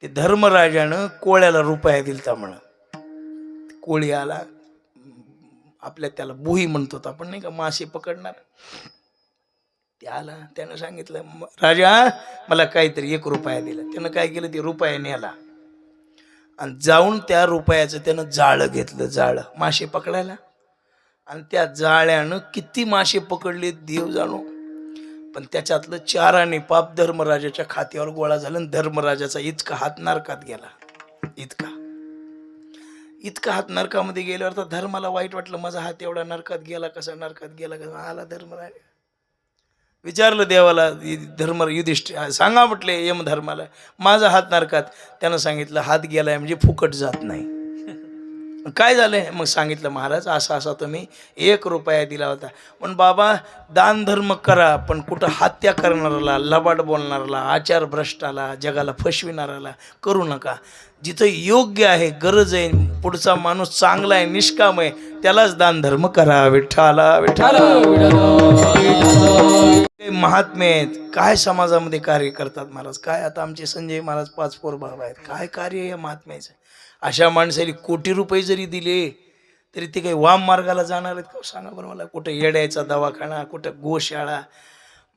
ते धर्मराजानं कोळ्याला रुपया दिलता म्हणा. कोळी आला आपल्या, त्याला बोही म्हणतो आपण नाही का, मासे पकडणार. ते आला, त्यानं सांगितलं राजा मला काहीतरी 1 रुपया दिला. त्यानं काय केलं, ते रुपया नेला आणि जाऊन त्या रुपयाचं त्यानं जाळं घेतलं, जाळं मासे पकडायला. आणि त्या जाळ्यानं किती मासे पकडले देव जाणो, पण त्याच्यातलं 4 आणे पाप धर्मराजाच्या खात्यावर गोळा झालं. आणि धर्मराजाचा इतका हात नरकात गेला, इतका हात नरकामध्ये गेल्यावर तर धर्माला वाईट वाटलं, माझा हात एवढा नरकात गेला कसा, नरकात गेला कसा. आला धर्मराज, विचारलं देवाला, युधिष्ठिर सांगा म्हटले यम धर्माला, माझा हात नरकात. त्यानं सांगितलं हात गेलाय म्हणजे फुकट जात नाही. काय झालंय मग सांगितलं, महाराज असा असा तुम्ही 1 रुपया दिला होता, पण बाबा दान धर्म करा, पण कुठं हत्या करणाराला, लबाड बोलणाराला, आचार भ्रष्टाला, जगाला फसविणाराला करू नका. जिथं योग्य आहे, गरज आहे, पुढचा माणूस चांगला आहे, निष्काम आहे, त्यालाच दान धर्म करा. विठ्ठला विठ्ठला. महात्मे आहेत, काय समाजामध्ये कार्य करतात महाराज. काय आता आमचे संजय महाराज 5 पोर भाव आहेत, काय कार्य या महात्म्याचं. अशा माणसाला कोटी रुपये जरी दिले तरी ते काही वाम मार्गाला जाणार आहेत का सांगा बरं मला. कुठं येड्याचा दवाखाना, कुठं गोशाळा.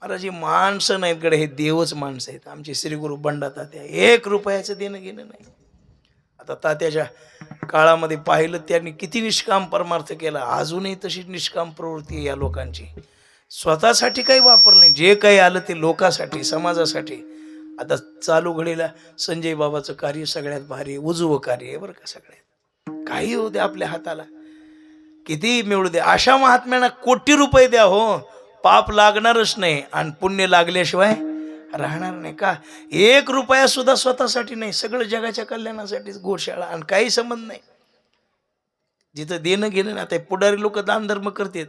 महाराज ही माणसं नाहीत गडे, हे देवच माणसं आहेत. आमचे श्रीगुरु बंडा तात्या 1 रुपयाचं देणं घेणं नाही. आता तात्याच्या काळामध्ये पाहिलं त्यांनी किती निष्काम परमार्थ केला. अजूनही तशी निष्काम प्रवृत्ती आहे या लोकांची. स्वतःसाठी काही वापरलं नाही, जे काही आलं ते लोकांसाठी, समाजासाठी. आता चालू घडीला संजय बाबाचं कार्य सगळ्यात भारी, उजवं कार्य आहे बरं का. सगळ्यात काही होऊ द्या, आपल्या हाताला किती मिळू द्या, अशा महात्म्यांना कोटी रुपये द्या हो, पाप लागणारच नाही आणि पुण्य लागल्याशिवाय राहणार नाही. का 1 रुपया सुद्धा स्वतःसाठी नाही, सगळं जगाच्या कल्याणासाठीच. गोशाळा आणि काही संबंध नाही. जिथं देणं घेणं नाही. आता पुढारी लोक दान धर्म करतात,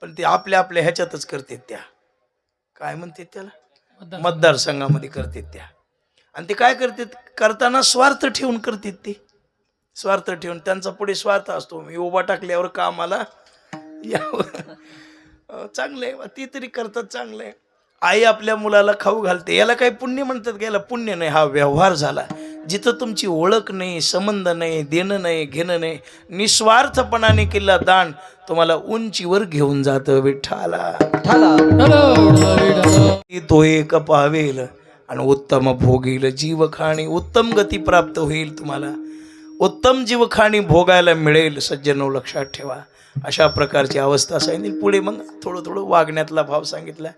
पण ते आपल्या आपल्या ह्याच्यातच करतात. त्या काय म्हणतात त्याला, मतदारसंघामध्ये करतात त्या. आणि ते काय करतात, करताना स्वार्थ ठेवून करतात. ते स्वार्थ ठेवून त्यांचा पुढे स्वार्थ असतो. मी उभा टाकल्यावर कामाला चांगलं आहे, ती तरी करतात चांगलं आहे. आई आपल्या मुलाला खाऊ घालते, याला काही पुण्य म्हणतात का? याला पुण्य नाही, हा व्यवहार झाला. जिथं तुमची ओळख नाही, संबंध नाही, देणं नाही, घेणं नाही, निस्वार्थपणाने केला दान तुम्हाला उंचीवर घेऊन जातं. विठ्ठला तो एक पावेल आणि उत्तम भोगील जीवखाणी, उत्तम गती प्राप्त होईल, तुम्हाला उत्तम जीवखाणी भोगायला मिळेल. सज्जनो लक्षात ठेवा. अशा प्रकारची अवस्था सांगितली. पुढे मग थोडं थोडं वागण्यातला भाव सांगितला.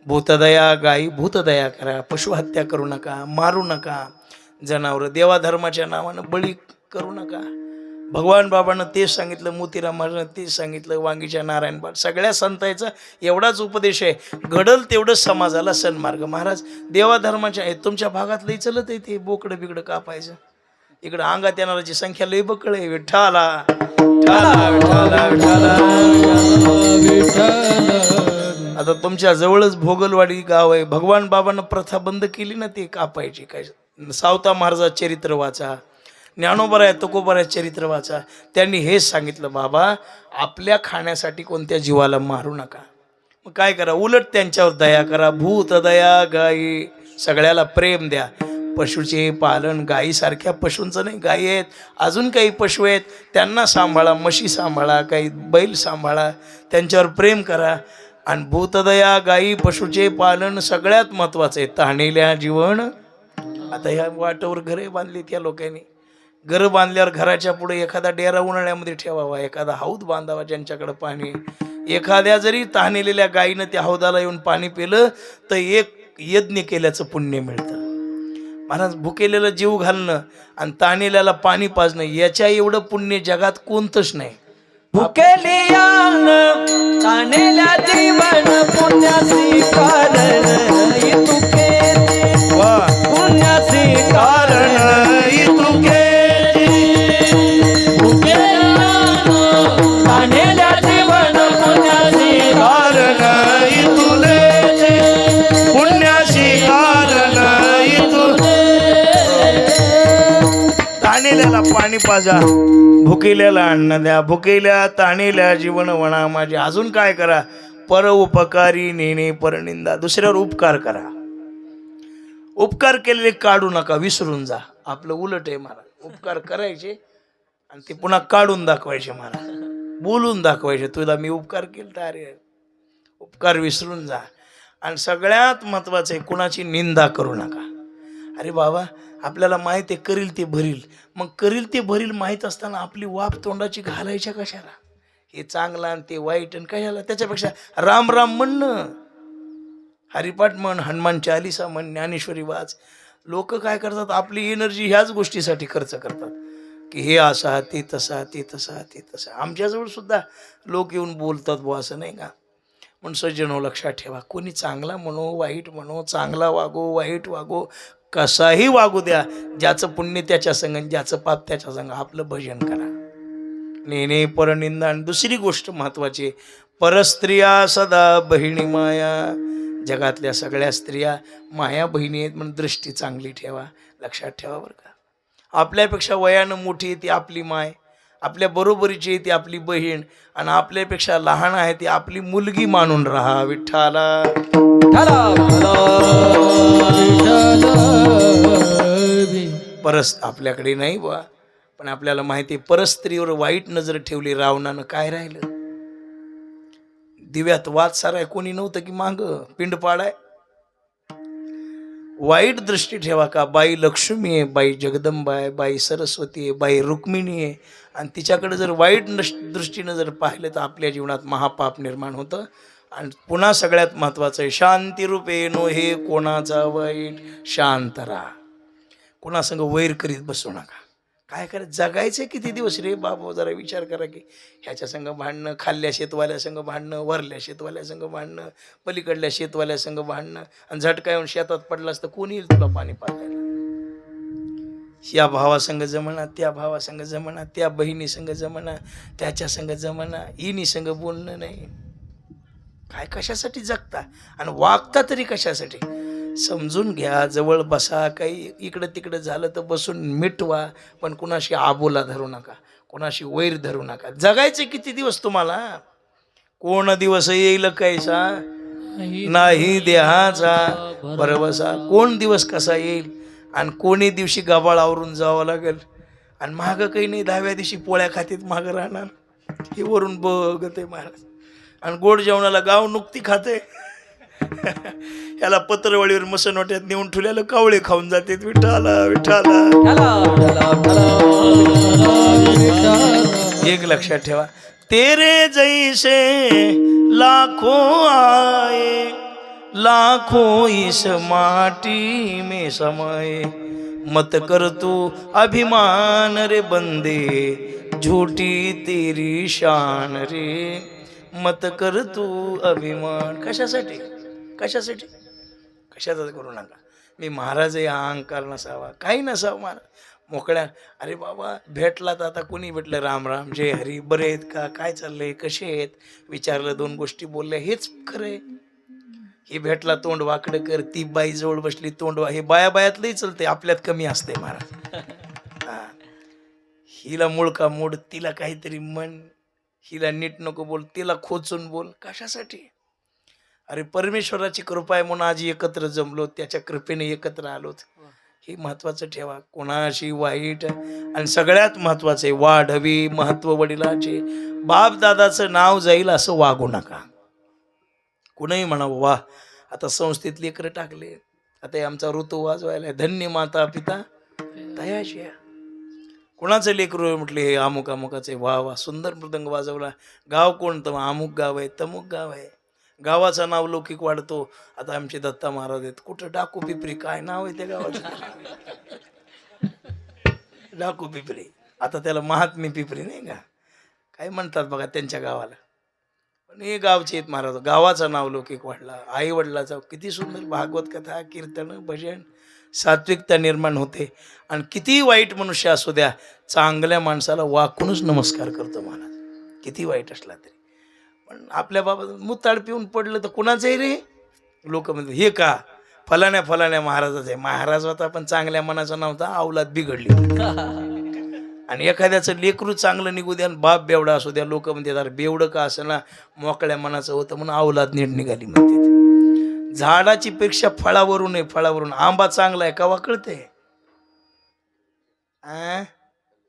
भूतदया गायी, भूतदया करा, पशुहत्या करू नका, मारू नका, जनावर देवाधर्माच्या नावानं बळी करू नका. भगवान बाबांना तेच सांगितलं, मोतीराम महाराजांना तेच सांगितलं, वांगीच्या नारायण बाबा, सगळ्या संतांचा एवढाच उपदेश आहे. घडल तेवढं समाजाला सन्मार्ग. महाराज देवाधर्माच्या आहे, तुमच्या भागात लई चलत आहे ते बोकडं बिकडं कापायचं. इकडं अंगात येणाराची संख्या लई बकळ आहे. विठ्ठला विठ्ठला विठ्ठला विठ्ठला. आता तुमच्या जवळच भोगलवाडी गाव आहे. भगवान बाबांना प्रथा बंद केली ना ते कापायची. काय सावता महाराजाचं चरित्र वाचा, ज्ञानोबराय तुकोबराय चरित्र वाचा. त्यांनी हेच सांगितलं, बाबा आपल्या खाण्यासाठी कोणत्या जीवाला मारू नका. मग काय करा, उलट त्यांच्यावर दया करा. भूत दया गायी, सगळ्याला प्रेम द्या. पशुचे पालन, गायीसारख्या पशूंचं नाही, गायी आहेत, अजून काही पशु आहेत, त्यांना सांभाळा, म्हशी सांभाळा, काही बैल सांभाळा, त्यांच्यावर प्रेम करा. आणि भूतदया गायी, पशुचे पालन सगळ्यात महत्त्वाचं आहे. तहानेल्या जीवन. आता ह्या वाटावर घरे बांधली त्या लोकांनी. घरं बांधल्यावर घराच्या पुढे एखादा डेरा उन्हाळ्यामध्ये ठेवावा, एखादा हौद बांधावा ज्यांच्याकडे पाणी. एखाद्या जरी तहानेलेल्या गायीनं त्या हौदाला येऊन पाणी पिलं तर 1 यज्ञ केल्याचं पुण्य मिळतं. महाराज भुकेलेलं जीव घालणं आणि तहानेल्याला पाणी पाजणं याच्या एवढं पुण्य जगात कोणतंच नाही. भुकेलियान तानेल्या जीवन पुण्यासी कारण इतुके, पुण्यासी कारण इतुके. भुकेलियान तानेल्या जीवन पुण्यासी कारण इतुले, पुण्यासी कारण इतुले. ताणेल्याला पाणी पाजा, भुकेल्याला अन्न द्या, भुकेल्या ताणेल्या जीवन वणा माझे. अजून काय करा, पर उपकारी नेणे परनिंदा. दुसऱ्यावर उपकार करा. उपकार केलेले काढू नका, विसरून जा. आपलं उलट आहे महाराज. उपकार करायचे आणि ते पुन्हा काढून दाखवायचे महाराज, बोलून दाखवायचे तुला मी उपकार केला, अरे उपकार विसरून जा. आणि सगळ्यात महत्वाचं आहे, कुणाची निंदा करू नका. अरे बाबा आपल्याला माहित आहे करील ते भरील, मग करील ते भरील माहीत असताना आपली वाप तोंडाची घालायच्या कशाला? हे चांगलं आणि ते वाईट आणि कशाला? त्याच्यापेक्षा राम राम म्हणणं, हरिपाठ म्हण, हनुमान चालिसा म्हण, ज्ञानेश्वरी वाच. लोक काय करतात, आपली एनर्जी ह्याच गोष्टीसाठी खर्च करतात की हे असा ते तसा ते तसा ते तसा. आमच्याजवळ सुद्धा लोक येऊन बोलतात बुवा, असं नाही का. पण सज्जनो लक्षात ठेवा, कोणी चांगला म्हणो वाईट म्हणो, चांगला वागो वाईट वागो, कसाही वागू द्या, ज्याचं पुण्य त्याच्या संग, ज्याचं पाप त्याच्या संग, आपलं भजन करा. नेने परनिंदा. आणि दुसरी गोष्ट महत्वाची, परस्त्रिया सदा बहिणी माया. जगातल्या सगळ्या स्त्रिया माया बहिणी आहेत म्हणून दृष्टी चांगली ठेवा, लक्षात ठेवा बरं का. आपल्यापेक्षा वयानं मोठी आहे ती आपली माय, आपल्या बरोबरीची आहे ती आपली बहीण, आणि आपल्यापेक्षा लहान आहे ती आपली मुलगी मानून राहा. विठ्ठला परस आपल्याकडे नाही बा, पण आपल्याला माहिती आहे परस्त्रीवर वाईट नजर ठेवली रावणानं, काय राहिलं? दिव्यात वाद साराय कोणी नव्हतं की माग पिंड पाडाय. वाईट दृष्टी ठेवा का, बाई लक्ष्मी आहे, बाई जगदंबा आहे, बाई सरस्वती आहे, बाई रुक्मिणी आहे, आणि तिच्याकडे जर वाईट दृष्टीनं जर पाहिलं तर आपल्या जीवनात महापाप निर्माण होतं. आणि पुन्हा सगळ्यात महत्वाचं आहे, शांती रूपे नो हे कोणाचा वाईट, शांत राहा. कोणासंग वैर करीत बसू नका. काय करत जगायचं किती दिवस रे बाबा, जरा विचार करा की ह्याच्या संग भांडणं, खाल्ल्या शेतवाल्या संग भांडणं, वरल्या शेतवाल्या संग भांडणं, पलीकडल्या शेतवाल्या संग भांडणं, आणि झटका येऊन शेतात पडलास तर कोणी येईल तुला पाणी पाजायला? या भावासंग जमना, त्या भावासंग जमना, त्या बहिणी संग जमना, त्याच्या संग जमना, इनी संग बोलणं नाही. काय कशासाठी जगता आणि वागता तरी कशासाठी? समजून घ्या, जवळ बसा, काही इकडं तिकडं झालं तर बसून मिटवा, पण कुणाशी आबोला धरू नका, कुणाशी वैर धरू नका. जगायचे किती दिवस तुम्हाला? कोण दिवस येईल कैसा नाही देहाचा भरवसा. कोण दिवस कसा येईल आणि कोणी दिवशी गबाळ आवरून जावं लागेल, आणि मागं काही नाही, 10व्या दिवशी पोळ्या खातीत मागं राहणार. हे वरून बघत आहे महाराज. आणि गोड जेवणाला गाव नुकती खाते, ह्याला पत्रवळीवर मसनवट्यात नेऊन ठेवलेलं कावळे खाऊन जाते. विठाला विठाला. एक लक्षात ठेवा, तेरे जैसे लाखो आए, लाखो इस माटी में समाये, मत कर तू अभिमान रे बंदे, झूठी तेरी शान रे, मत कर तू अभिमान. कशासाठी कशासाठी कशाचा करू नका. मी महाराज आहे, अहंकार नसावा, काही नसावं महाराज, मोकळ्या. अरे बाबा भेटला तर आता कोणी भेटलं, राम राम जय हरी, बरे आहेत का, काय चाललंय, कसे आहेत, विचारलं, 2 गोष्टी बोलल्या, हेच खरं आहे. हे भेटला तोंड वाकडं कर, ती बाई जवळ बसली तोंड हे बाया बायातलंही चालतंय, आपल्यात कमी असते महाराज. हिला मूळ का मूड, तिला काहीतरी म्हण, हिला नीट नको बोल, तिला खोचून बोल, कशासाठी? अरे परमेश्वराची कृपा आहे म्हणून आज एकत्र जमलो, त्याच्या कृपेने एकत्र आलोत, हे महत्वाचं ठेवा. कोणाशी वाईट, आणि सगळ्यात महत्वाचं आहे वाढवी महत्व वडिलाचे, बाप दादाचं नाव जाईल असं वागू नका. कुणीही म्हणावं वा आता संस्थेत लेकरं टाकले, आता हे आमचा ऋतू वाजवायला, धन्य माता पिता तयाशी. कुणाचं लेकरू म्हटले हे अमुक अमुकाचे, वा वा सुंदर मृदंग वाजवला. गाव कोणतं? अमुक गाव आहे, तमुक गाव आहे. गावाचं नाव लौकिक वाढतो. आता आमचे दत्ता महाराज आहेत, कुठं डाकू पिपरी, काय नाव आहे त्या गावाचं? डाकू पिपरी. आता त्याला महात्मी पिपरी नाही का, काय म्हणतात बघा त्यांच्या गावाला. पण हे गावचे आहेत महाराज, गावाचं नाव लौकिक वाढला. आई वडिलाचा किती सुंदर भागवत कथा, कीर्तन, भजन, सात्विकता निर्माण होते. आणि किती वाईट मनुष्य असू द्या, चांगल्या माणसाला वाकूनच नमस्कार करतो महाराज, किती वाईट असला तरी. पण आपल्या बाबा मुताड पिऊन पडलं तर कुणाचं आहे रे? लोक म्हणतात हे का फलाण्या महाराजाचं आहे. महाराज होता पण चांगल्या मनाचा नव्हता, अवलाद बिघडली. आणि एखाद्याचं लेकरू चांगलं निघू द्या, बाप बेवडा असू द्या, लोक म्हणतात बेवडं का असं ना, मोकळ्या मनाचं होतं म्हणून अवलाद नीट निघाली म्हणते. झाडाची पेक्षा फळावरून आहे, फळावरून. आंबा चांगला आहे का वाकळते?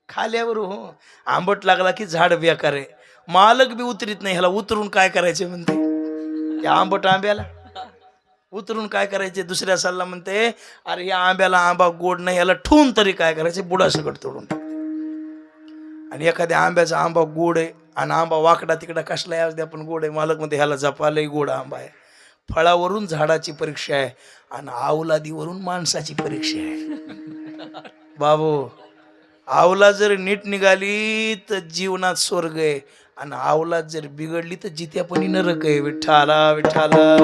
खाल्यावर हो. आंबट लागला की झाड बेकार आहे. मालक बी उतरीत नाही, ह्याला उतरून काय करायचे म्हणते त्या आंबट आंब्याला उतरून काय करायचे. दुसऱ्या सालला म्हणते अरे या आंब्याला आंबा गोड नाही, याला ठेवून तरी काय करायचे, बुडा सकट तोडून टाक. आणि एखाद्या आंब्याचा आंबा गोड आहे आणि आंबा वाकडा तिकडा कसला आहे पण गोड आहे, मालक म्हणते ह्याला जपालही गोड आंबा आहे. फळावरून झाडाची परीक्षा आहे आणि अवलादीवरून माणसाची परीक्षा आहे. बाबू अवलाद जर नीट निघाली तर जीवनात स्वर्ग आहे आणि अवलाद जर बिघडली तर जित्यापणी नरक आहे. विठ्ठला विठ्ठला.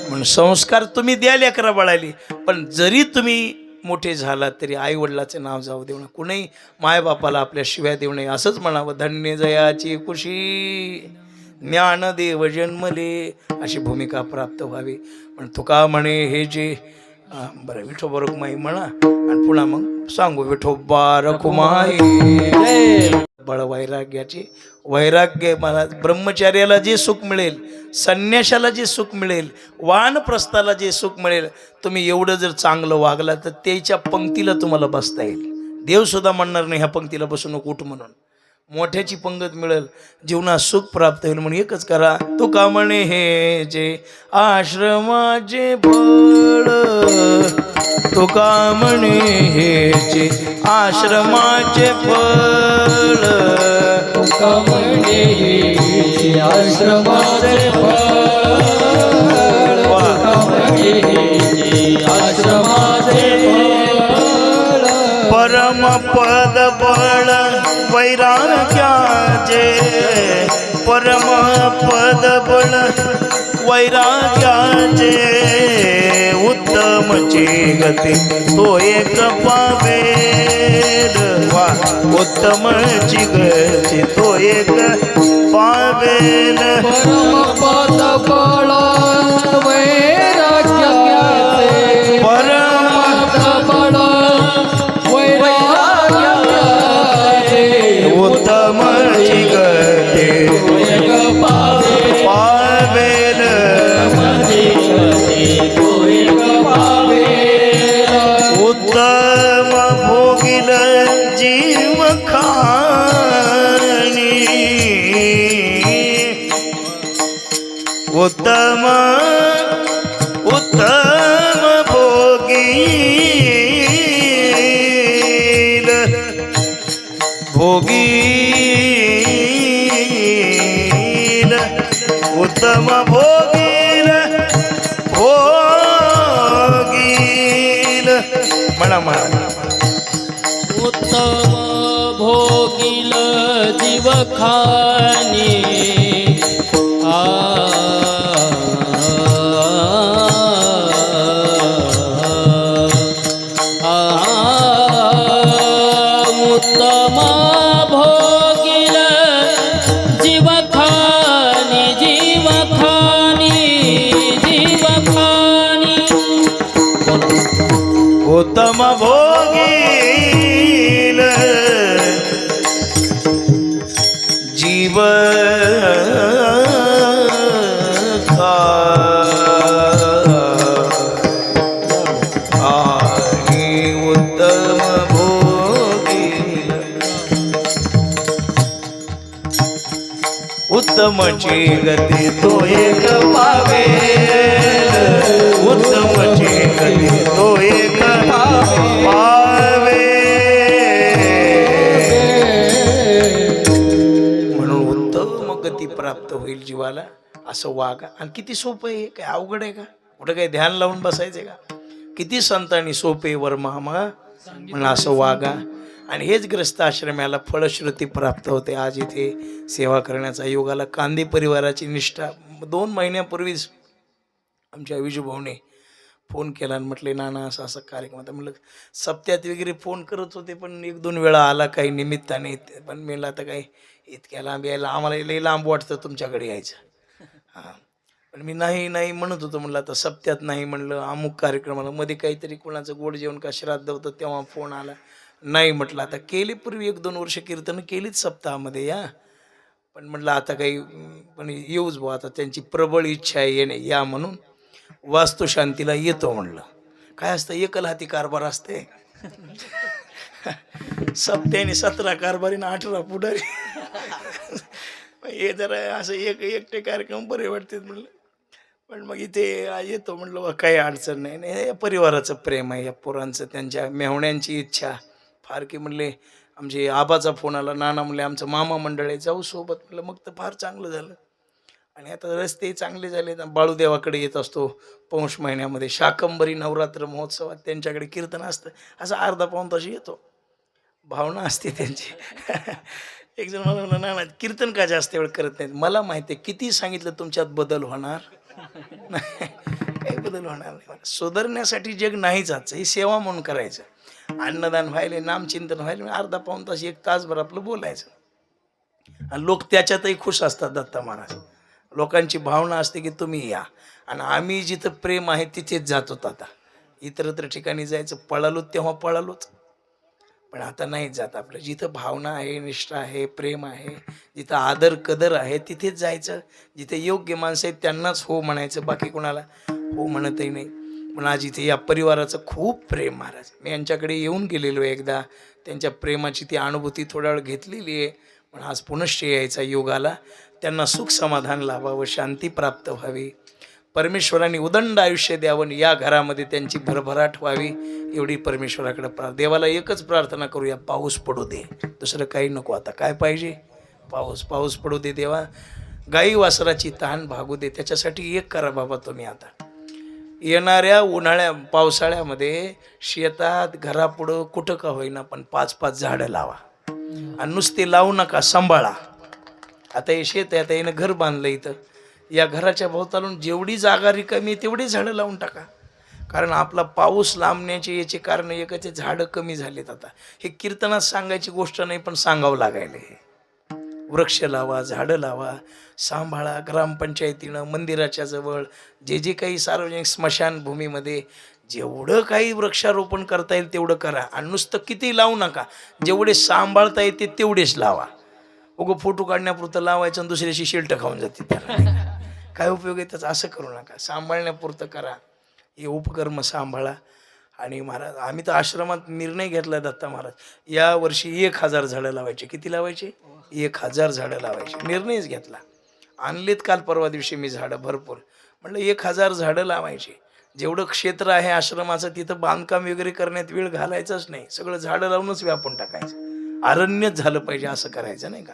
म्हणून संस्कार तुम्ही द्या लेकरा बाळाली, पण जरी तुम्ही मोठे झालात तरी आई वडिलाचं नाव जाऊ देऊ नये. कुणी मायबापाला आपल्या शिव्या देऊ नये. असंच म्हणावं, धन्य जयाची कुशी ज्ञानदेव जन्मले, अशी भूमिका प्राप्त व्हावी. पण तुका म्हणे हे जे बरं विठोबा रखुमाई म्हणा आणि पुन्हा मग सांगू विठोबा रखुमाई. बळ वैराग्याचे वैराग्य मला ब्रह्मचार्याला जे सुख मिळेल, संन्याशाला जे सुख मिळेल, वानप्रस्थाला जे सुख मिळेल, तुम्ही एवढं जर चांगलं वागला तर त्याच्या पंक्तीला तुम्हाला बसता येईल. देवसुद्धा म्हणणार नाही ह्या पंक्तीला बसू नको उठ म्हणून. मोठ्याची पंगत मिळेल, जीवनात सुख प्राप्त होईल. म्हणून एकच करा, तुका म्हणे हे जे आश्रमाचे फळ, तुका म्हणे हे जे आश्रमाचे फळ, तुका म्हणे हे आश्रमाचे फळ, तुका म्हणे हे आश्रमाचे फळ, परम पद बळ वैराग्याचे, परम पद बळ वैराग्याचे, उत्तमची गती तो एक पावेल. वा उत्तमची गती तो एक पावेल. परमपद बळ वैराग्याचे, परमपद बळ वैराग्याचे, उत्तमची गती एक पावेल. उत्तम भोगिल जीव खाणी, उत्तम उत्तम भोगील भोगील उत्तम भोगील भोगील. म्हणा म्हणा. उत्तम भोगिल जीव खानी, उत्तम भोगिल जीव खानी, जीव खानी, जीव खानी. उत्तम भोगील जीव आणि उत्तम भोगील उत्तमची गती तो एक पावेल, उत्तमची गती तो एक पावे. म्हणून उत्तम गती प्राप्त होईल जीवाला, असं वागा. आणि किती सोपं आहे, काय अवघड आहे का? कुठं काही ध्यान लावून बसायचंय का? किती संतांनी सोपे वर्मा म्हणून असं वागा. आणि हेच ग्रस्त आश्रमाला फळश्रुती प्राप्त होते. आज इथे सेवा करण्याचा योगाला कांदे परिवाराची निष्ठा. 2 महिन्यापूर्वीच आमच्या विजूभाऊने फोन केला आणि म्हटले नाना असं असं कार्यक्रम होता. म्हटलं सप्त्यात वगैरे फोन करत होते पण 1-2 वेळा आला काही निमित्ताने. पण म्हणलं आता काय इतक्या लांब यायला, आम्हाला लई लांब वाटतं तुमच्याकडे यायचं. हां पण मी नाही म्हणत होतो. म्हणलं आता सप्त्यात नाही म्हणलं, अमुक कार्यक्रमाला मध्ये काहीतरी कोणाचं गोड जेवण का श्राद्ध होतं तेव्हा फोन आला. नाही म्हटलं आता केली पूर्वी 1-2 वर्ष कीर्तन केलीच सप्ताहामध्ये या. पण म्हटलं आता काही पण येऊच भाऊ, आता त्यांची प्रबळ इच्छा आहे येणे या म्हणून वास्तुशांतीला येतो म्हणलं. काय असतं, एकल हाती कारभार असते. सप्त्याने 17 कारभारी ना 18 पुढारी. हे जरा असं एकटे कार्यक्रम बरे वाटतात म्हणलं. पण मग इथे येतो म्हणलं बा काही अडचण नाही. नाही या परिवाराचं प्रेम आहे, या पोरांचं, त्यांच्या मेहुण्यांची इच्छा फार की म्हणले. आमचे आबाचा फोन आला, नाना म्हणले आमचं मामा मंडळ आहे जाऊ सोबत. म्हणलं मग तर फार चांगलं झालं. आणि आता रस्ते चांगले झाले. बाळूदेवाकडे येत असतो पौष महिन्यामध्ये, शाकंबरी नवरात्र महोत्सवात त्यांच्याकडे कीर्तन असतं. असं अर्धा पाऊण तास येतो, भावना असते त्यांची. एक जण मला म्हणलं ना कीर्तन का जास्त वेळ करत नाहीत. मला माहिती आहे किती सांगितलं तुमच्यात बदल होणार नाही, काही बदल होणार नाही. सुधारण्यासाठी जग नाहीच आजचं, ही सेवा म्हणून करायचं. अन्नदान व्हायले, नामचिंतन व्हायले, अर्धा पाऊण तास 1 तासभर आपलं बोलायचं. आणि लोक त्याच्यातही खुश असतात. दत्ता महाराज लोकांची भावना असते की तुम्ही या. आणि आम्ही जिथं प्रेम आहे तिथेच जातो. आता इतरत्र ठिकाणी जायचं, पळालो तेव्हा पळालोच, पण आता नाही जात. आपलं जिथं भावना आहे, निष्ठा आहे, प्रेम आहे, जिथं आदर कदर आहे तिथेच जायचं. जिथे योग्य माणसं आहेत त्यांनाच हो म्हणायचं, बाकी कोणाला हो म्हणतही नाही. पण आज इथे या परिवाराचं खूप प्रेम महाराज. मी यांच्याकडे येऊन गेलेलो आहे एकदा, त्यांच्या प्रेमाची ती अनुभूती थोडा वेळ घेतलेली आहे. पण आज पुनश्च यायचा योग आला. त्यांना सुख समाधान लाभावं, शांती प्राप्त व्हावी, परमेश्वरांनी उदंड आयुष्य द्यावं, या घरामध्ये त्यांची भरभराट व्हावी, एवढी परमेश्वराकडे देवाला एकच प्रार्थना करूया, पाऊस पडू दे. दुसरं काही नको. आता काय पाहिजे, पाऊस पडू दे देवा. गाई वासराची तहान भागू दे. त्याच्यासाठी एक करा बाबा तुम्ही. आता येणाऱ्या पावसाळ्यामध्ये शेतात, घरापुढं, कुठं का होईना पण 5-5 झाडं लावा. आणि नुसते लावू नका, सांभाळा. आता हे शेत आहे, आता यानं घर बांधलं इथं, या घराच्या भोवतालून जेवढी जागा रिकामी आहे तेवढी झाडं लावून टाका. कारण आपला पाऊस लांबण्याचे याचे कारण एकच आहे, झाडं कमी झालेत. आता हे कीर्तनात सांगायची गोष्ट नाही, पण सांगावं लागायला. हे वृक्ष लावा, झाडं लावा, सांभाळा. ग्रामपंचायतीनं, मंदिराच्या जवळ, जे काही सार्वजनिक स्मशानभूमीमध्ये जेवढं काही वृक्षारोपण करता येईल तेवढं करा. आणि नुसतं किती लावू नका, जेवढे सांभाळता येते तेवढेच लावा. उगं फोटो काढण्यापुरतं लावायचं आणि दुसऱ्याशी शिल्ट खाऊन जाते, त्याला काय उपयोग आहे त्याचा. असं करू नका, सांभाळण्यापुरतं करा. हे उपकर्म सांभाळा. आणि महाराज आम्ही तर आश्रमात निर्णय घेतला दत्ता महाराज, या वर्षी 1000 झाडं लावायचे. किती लावायचे? 1000 झाडं लावायचे निर्णयच घेतला. आणलेत काल परवा दिवशी मी झाडं भरपूर. म्हटलं 1000 झाडं लावायचे. जेवढं क्षेत्र आहे आश्रमाचं तिथं बांधकाम वगैरे करण्यात वेळ घालायचाच नाही, सगळं झाडं लावूनच व्यापून टाकायचं. अरण्यच झालं पाहिजे, असं करायचं नाही का.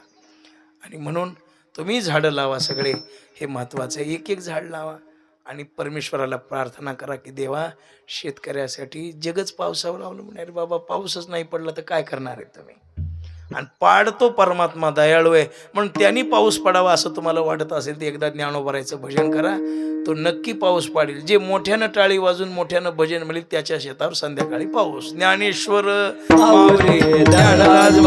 आणि म्हणून तुम्ही झाडं लावा सगळे, हे महत्त्वाचं आहे. 1-1 झाड लावा आणि परमेश्वराला प्रार्थना करा की देवा, शेतकऱ्यासाठी जगच पावसावर अवलंबून आहे. बाबा पाऊसच नाही पडला तर काय करणार आहे तुम्ही. आणि पाडतो परमात्मा, दयाळू आहे, म्हणून त्यांनी पाऊस पडावा असं तुम्हाला वाटत असेल तर एकदा ज्ञानोबारायचं भजन करा, तो नक्की पाऊस पाडेल. जे मोठ्यानं टाळी वाजून मोठ्यानं भजन म्हणेल त्याच्या शेतावर संध्याकाळी पाऊस. ज्ञानेश्वर माऊली, ज्ञानराज